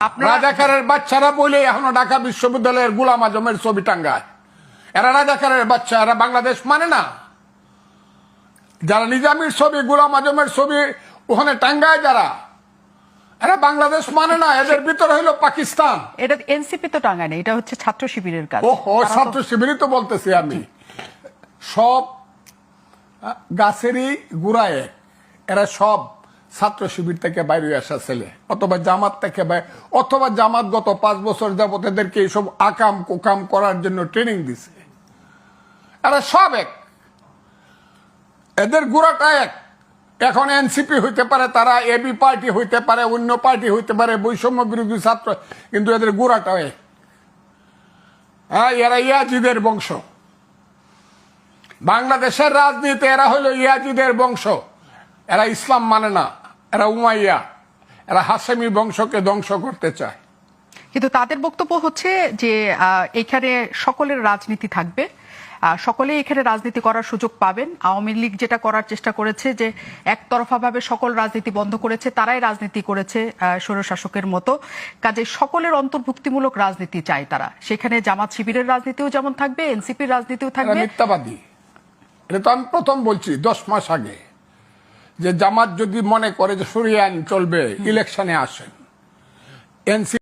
রাজাকারের বাচ্চারা বলে এখনো ঢাকা বিশ্ববিদ্যালয়ের গোলাম আজমের ছবি টাঙ্গায়। এরা রাজাকারের বাচ্চা, এরা বাংলাদেশ মানে না। যারা নিজামীর ছবি, গোলাম আজমের ছবি ওখানে টাঙ্গায়, যারা এরা বাংলাদেশ মানে না। এদের ভিতরে হলো পাকিস্তান। এটা এনসিপি তো টাঙ্গায় না, এটা হচ্ছে ছাত্র শিবিরের কাজ। ও ছাত্র শিবিরই তো বলতেছি আমি। সব গাছেরই গুড়ায় এরা সব ছাত্র শিবির থেকে বাইরে আসা ছেলে, অথবা জামাত থেকে, অথবা জামাত গত 5 বছর যাবত এদেরকে এইসব আকাম কুকাম করার জন্য ট্রেনিং দিছে। এরা সব এক, এদের গুড়াটা এক। এখন এনসিপি হইতে পারে, তারা এবি পার্টি হইতে পারে, অন্য পার্টি হইতে পারে, বৈষম্য বিরোধী ছাত্র, কিন্তু এদের গুড়াটা এক। হ্যাঁ, এরা ইয়াজিদের বংশ। বাংলাদেশের রাজনীতি এরা হলো ইয়াজিদের বংশ। এরা ইসলাম মানে না, এরা উমাইয়া, এরা হাশেমি বংশকে ধ্বংস করতে চায়। কিন্তু তাদের বক্তব্য হচ্ছে যে এখানে সকলের রাজনীতি থাকবে, সকলে এখানে রাজনীতি করার সুযোগ পাবেন। আওয়ামী লীগ যেটা করার চেষ্টা করেছে যে একতরফাভাবে সকল রাজনীতি বন্ধ করেছে, তারাই রাজনীতি করেছে স্বৈরশাসকের মতো। কাজে সকলের অন্তর্ভুক্তিমূলক রাজনীতি চায় তারা। সেখানে জামাত শিবিরের রাজনীতিও যেমন থাকবে, এনসিপির রাজনীতিও থাকবে। মিথ্যাবাদী। এটা তো আমি প্রথম বলছি 10 মাস আগে, যে জামাত যদি মনে করে যে সরিয়ে আইন চলবে, ইলেকশনে আসেন। এনসি